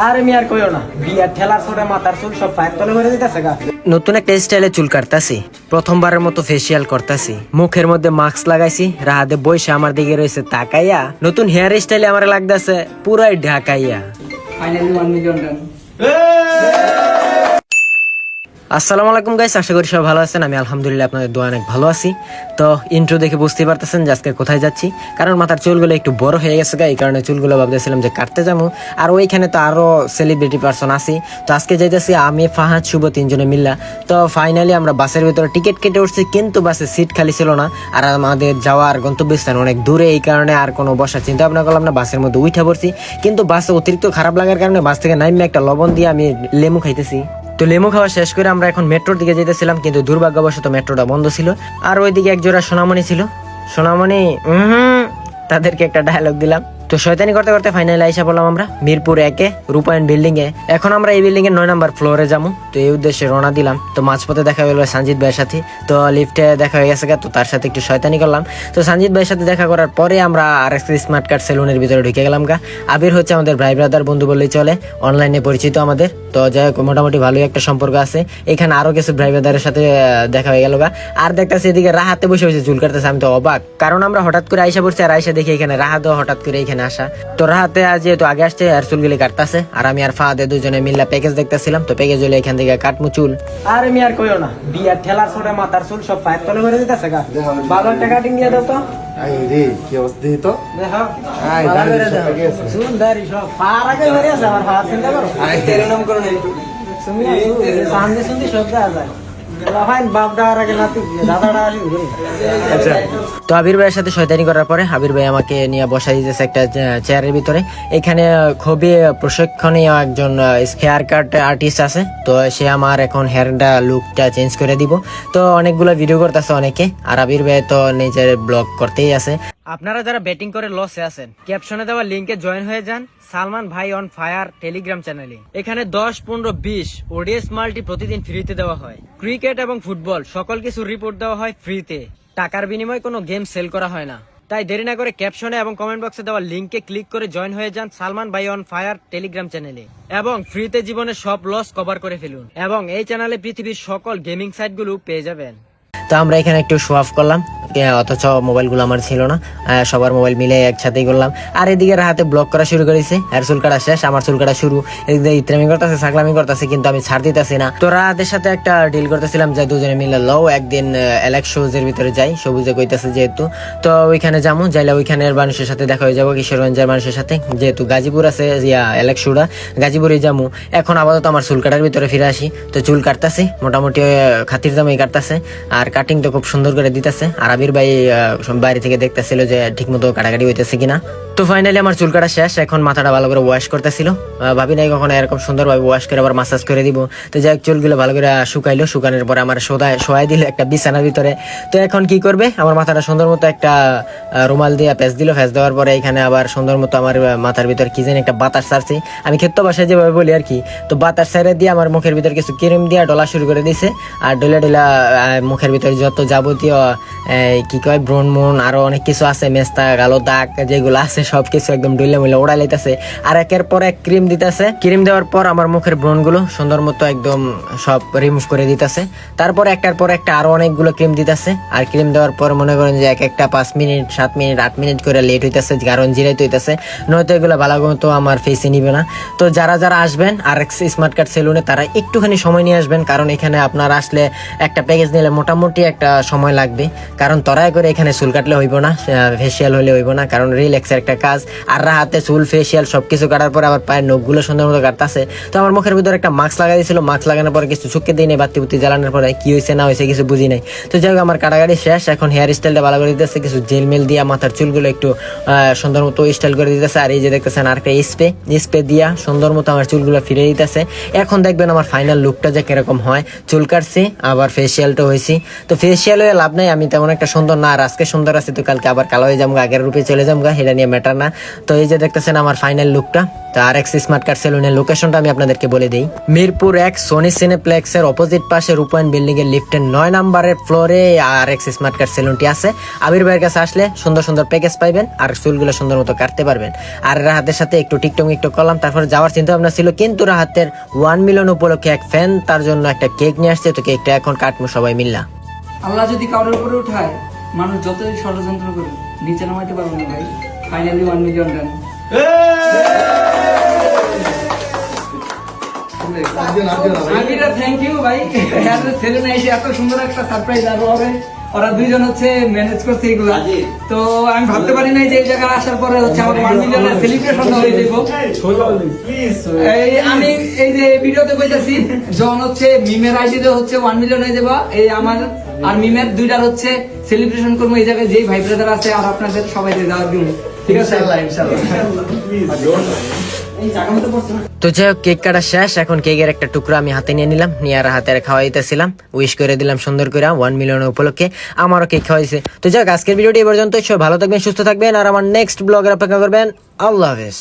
আরে মিয়ার কইও না, বিয়ার ঠেলার ছোটে মাথার চুল সব পায়ের তলে ভরে দিতেছে গা। নতুন একটা স্টাইলে চুল কাটতাছি, প্রথমবারের মতো ফেসিয়াল করতাছি, মুখের মধ্যে মাস্ক লাগাইছি, রাহাতে বইসে আমার দিকে রয়েছে তাকাইয়া। নতুন হেয়ার স্টাইলে আমার লাগতেছে পুরাই ঢাকাইয়া। ফাইনালি 1 মিলিয়ন ডান। আসসালামু আলাইকুম গাইস, আশা করি সবাই ভালো আছেন। আমি আলহামদুলিল্লাহ আপনাদের দোয়া অনেক ভালো আছি। তো ইন্ট্রো দেখে বুঝতে পারতেছেন যে আজকে কোথায় যাচ্ছি, কারণ মাথার চুলগুলো একটু বড় হয়ে গেছে গা, এই কারণে চুলগুলো ভাবতেছিলাম যে কাটতে যাবো। আর ওইখানে তো আরো সেলিব্রিটি পার্সন আছি, তো আজকে যাইতেছি আমি, ফাহাদ, শুভ তিনজনে মিল্লা। তো ফাইনালি আমরা বাসের ভিতরে টিকিট কেটে উঠছি, কিন্তু বাসে সিট খালি ছিল না, আর আমাদের যাওয়ার গন্তব্যস্থান অনেক দূরে, এই কারণে আর কোনো বসার চিন্তা ভাবনা করলাম না, বাসের মধ্যে উঠে পড়ছি। কিন্তু বাসে অতিরিক্ত খারাপ লাগার কারণে বাস থেকে নাইমে একটা লবণ দিয়ে আমি লেমু খাইতেছি। তো লেমু খাওয়া শেষ করে আমরা এখন মেট্রোর দিকে যেতেছিলাম, কিন্তু দুর্ভাগ্যবশত মেট্রোটা বন্ধ ছিল। আর ওইদিকে একজোড়া সোনামণি ছিল, সোনামণি তাদেরকে একটা ডায়লগ দিলাম। তো শয়তানি করতে করতে ফাইনালি আইসা বললাম আমরা মিরপুর 1-এ রূপায়ণ বিল্ডিং এ। এখন আমরা এই বিল্ডিং এর 9 নম্বর ফ্লোরে যাবো, তো এই উদ্দেশ্যে রওনা দিলাম। তো মাঝপথে দেখা গেল সঞ্জিত ভাইয়ের সাথে, তো লিফটে দেখা হয়ে গেছে, তো তার সাথে একটু শয়তানি করলাম। তো সঞ্জিত ভাইয়ের সাথে দেখা করার পরে আমরা RX স্মার্ট কার্ড সেলুনের ভিতরে ঢুকে গেলাম গা। আবির হচ্ছে আমাদের ভাই ব্রাদার বন্ধু বললেই চলে, অনলাইনে পরিচিত আমাদের। তো যাই হোক, মোটামুটি ভালোই একটা সম্পর্ক আছে। এখানে আরো কিছু ভাই ব্রাদারের সাথে দেখা হয়ে গেল গা। আর দেখতেছি এদিকে রাহাতে বসে বসে চুল কাটতেছে। আমি তো অবাক, কারণ আমরা হঠাৎ করে আইসা পড়ছি, আর আইসা দেখি এখানে রাহাতও হঠাৎ করে এখানে আসা। তো রাহাতে আজ যেহেতু আগে আসছে আর চুলগুলি কাটতেছে, আর আমি আর ফাহাদে দুজনে মিল্লা প্যাকেজ দেখতেছিলাম। তো প্যাকেজ হলে এখান থেকে কাটমু চুল। আরে মিয়ার কইও না, বিয়ার ঠেলার ছোটে মাথার চুল সব পায়ের তলে ভরে দিতেছে গা। ভালো একটা কাটিং দিয়ে দাও তো। আই রে কি অবস্থা দিই তো দেখো আই ভালো দাঁড়িয়ে করে সব দাও। পেকে আছে। চুল দাড়ি সব পার আগে ভরে আছে, আমার হাত চিন্তা করো। আই তেরে নাম করো না একটু। তুমি সামনে শুনতে সব দেওয়া যায়। ভাই বাপটা আর আগে নাতি দাদাটা আসি ঘুরে। আচ্ছা তো আবির ভাইয়ের সাথে শয়তানি করার পরে আবির ভাই আমাকে নিয়ে বসাই দিয়েছে একটা চেয়ারের ভিতরে। এখানে খুবই প্রশিক্ষণীয় একজন হেয়ার কাট আর্টিস্ট আছে, তো সে আমার এখন হেয়ারটা লুকটা চেঞ্জ করে দিব। তো অনেকগুলো ভিডিও করতেছে অনেকে, আর আবির ভাই তো নিজের ব্লগ করতেই আছে। আপনারা যারা ব্যাটিং করে লসে আছেন, ক্যাপশনে দেওয়া লিংকে জয়েন হয়ে যান সালমান ভাই অন ফায়ার টেলিগ্রাম চ্যানেলে। এখানে 10, 15, 20 ওডিএস মাল্টি প্রতিদিন ফ্রিতে দেওয়া হয়। ক্রিকেট এবং ফুটবল সকল কিছু রিপোর্ট দেওয়া হয় ফ্রিতে, টাকার বিনিময়ে কোনো গেম সেল করা হয় না। তাই দেরি না করে ক্যাপশনে এবং কমেন্ট বক্সে দেওয়া লিংকে ক্লিক করে জয়েন হয়ে যান সালমান ভাই অন ফায়ার টেলিগ্রাম চ্যানেলে, এবং ফ্রিতে জীবনের সব লস কভার করে ফেলুন, এবং এই চ্যানেলে পৃথিবীর সকল গেমিং সাইটগুলো পেয়ে যাবেন। তো আমরা এখানে একটু শো অফ করলাম, অথচ মোবাইলগুলো আমার ছিল না, সবার মোবাইল মিলে একসাথেই করলাম। আর এদিকে রাহাতে ব্লক করা শুরু করেছে, আর চুল কাটা শেষ, আমার চুল কাটা শুরু। এদিকে ইত্রামি করতেছে, ছাগলামি করতেছে, কিন্তু আমি ছাড় দিতেছি না। তো রাহাতের সাথে একটা ডিল করতেছিলাম যে দুজনে মিলে লও একদিন এলেক্স শোজের ভিতরে যাই, সবুজে কইতেছে যেহেতু, তো ওইখানে যাবো। যাইলে ওইখানের মানুষের সাথে দেখা হয়ে যাবো, কিশোরগঞ্জের মানুষের সাথে, যেহেতু গাজীপুর আছে এলেক্স শোটা, গাজীপুরে যাবো। এখন আপাতত আমার চুল কাটার ভিতরে ফিরে আসি। তো চুল কাটতেছি, মোটামুটি খাতির দামই কাটতেছে, আর কাটিং তো খুব সুন্দর করে দিতেছে। আর আবির ভাই বাইরে থেকে দেখতেছিল যে ঠিক মতো কাটাকাটি হইতেছে কিনা। তো ফাইনালি আমার চুল কাটা শেষ, এখন মাথাটা ভালো করে ওয়াশ করতেছিল। ভাবি নাই কখনো এরকম সুন্দরভাবে ওয়াশ করে আবার মাসাজ করে দিব। তো যাই হোক, চুলগুলো ভালো করে শুকাইলো, শুকানোর পরে আমার শোয়াই দিল একটা বিছানার ভিতরে। তো এখন কি করবে, আমার মাথাটা সুন্দর মতো একটা রুমাল দিয়ে প্যাঁচ দিল। প্যাঁচ দেওয়ার পরে এখানে আবার সুন্দর মতো আমার মাথার ভিতর কি জানি একটা বাতাস ছাড়ছি, আমি ক্ষেত্র বাসায় যেভাবে বলি আর কি। তো বাতাস ছাড়ে দিয়ে আমার মুখের ভিতর কিছু ক্রিম দিয়ে ডলা শুরু করে দিছে, আর ডলা মুখের ভিতরে যত যাবতীয় কি কয় ব্রণ মন আরো অনেক কিছু আছে, মেস্তা কালো দাগ যেগুলো আছে সবকিছু একদম ডইলে মিলে ওড়া লাইতেছে। আর একের পর এক ক্রিম দিতেছে। ক্রিম দেওয়ার পর আমার মুখের ব্রণ গুলো সুন্দর মতো একদম সব রিমুভ করে দিতেছে। তারপর একটার পর একটা আরো অনেকগুলো ক্রিম দিতেছে। আর ক্রিম দেওয়ার পর মনে করেন যে এক একটা 5 মিনিট 7 মিনিট 8 মিনিট করে লেট হইতেছে, কারণ জিরাইতে হইতেছে, নয়তো এগুলো ভালো মতো আমার ফেসে নিবে না। তো যারা যারা আসবেন RX স্মার্ট কার্ড সেলুনে, তারা একটুখানি সময় নিয়ে আসবেন, কারণ এখানে আপনারা আসলে একটা প্যাকেজ নিলে মোটামুটি একটা সময় লাগবে, কারণ তরাই করে এখানে চুল কাটলে হইব না, ফেসিয়াল হলে হইব না, কারণ রিল্যাক্সের একটা কাজ। আর রাহাতে চুল ফেসিয়াল সবকিছু কাটার পরে আবার পায়ের নখগুলো সুন্দর মতো কাটতেছে। তো আমার মুখের ভিতরে একটা মাস্ক লাগাই দিয়েছিল, মাস্ক লাগানোর পরে কিছু চুক্কে দিই নাই, বাতি বুতি জ্বালানোর পরে কি হয়েছে না হয়েছে কিছু বুঝি নাই। তো যাই হোক, আমার কাটাকাটি শেষ, এখন হেয়ার স্টাইলটা ভালো করে দিতেছে, কিছু জেল মেল দিয়া মাথার চুলগুলো একটু সুন্দর মতো স্টাইল করে দিতেছে। আর এই যে দেখতেছেন আর একটা স্প্রে দিয়া সুন্দর মতো আমার চুলগুলো ফিরে দিতেছে। এখন দেখবেন আমার ফাইনাল লুকটা যে কিরকম হয়। চুল কাটছি, আবার ফেসিয়ালটা হয়েছি। তো ফেসিয়াল হয়ে লাভ নাই, আমি তেমন একটা সুন্দর না, আর আজকে সুন্দর আছে তো কালকে আবার কালো হয়ে যাবো, আগের রূপে চলে যাবো, এটা নিয়ে বেটার না। তো এই যে দেখতেছেন আমার ফাইনাল লুকটা। তো RX স্মার্ট কার্ড সেলুনের লোকেশনটা আমি আপনাদেরকে বলে দিই। মিরপুর 1 সোনি সিনেপ্লেক্সের অপোজিট পাশে রূপায়ণ বিল্ডিং এর লিফটের 9 নম্বরের ফ্লোরে RX স্মার্ট কার্ড সেলুনটি আছে। আবির ভাইয়ের কাছে আসলে সুন্দর সুন্দর প্যাকেজ পাইবেন আর চুলগুলো সুন্দর মতো কাটতে পারবেন। আর রাহাতের সাথে একটু টিকটক করলাম, তারপরে যাওয়ার চিন্তা ভাবনা ছিল, কিন্তু রাহাতের 1 মিলিয়ন উপলক্ষে এক ফ্যান তার জন্য একটা কেক নিয়ে আসছে। তো কেকটা এখন কাটবো সবাই মিল্লা। আল্লাহ যদি কারোর উপরে উঠায়, মানুষ যতই ষড়যন্ত্র করুক নিচে নামাইতে পারবো না ভাই। Finally 1 million done. আমিরা থ্যাংক ইউ ভাই, ছেলে না এসে এত সুন্দর একটা সারপ্রাইজ আরো হবে। ওরা দুইজন হচ্ছে ম্যানেজ করছে এগুলা। তো আমি ভাবতে পারি নাই যে এই জায়গায় আসার পরে হচ্ছে আমার 1 মিলিয়নের সেলিব্রেশন হয়ে যাবো। আমি এই যে ভিডিওতে কইতাছি, যখন হচ্ছে মিমের আইডিতে হচ্ছে 1 মিলিয়ন হয়ে যাবো, এই আমার আর মিমের দুইটার হচ্ছে সেলিব্রেশন করবো এই জায়গায় যেই ভাই ব্রাদার আছে আর আপনাদের সবাই যাওয়ার দিব। ঠিক আছে তো যাই হোক, কেক কাটা শেষ। এখন কেকের একটা টুকরা আমি হাতে নিয়ে নিলাম, নিয়ে আর হাতে খাওয়াই দিতেছিলাম, উইশ করে দিলাম সুন্দর করে 1 মিলিয়ন উপলক্ষে। আমারও কেক খাওয়াইছে। তো যাই হোক, আজকের ভিডিওটি এই পর্যন্ত। সবাই ভালো থাকবেন, সুস্থ থাকবেন আর আমার নেক্সট ব্লগের অপেক্ষা করবেন। আল্লাহ হাফেজ।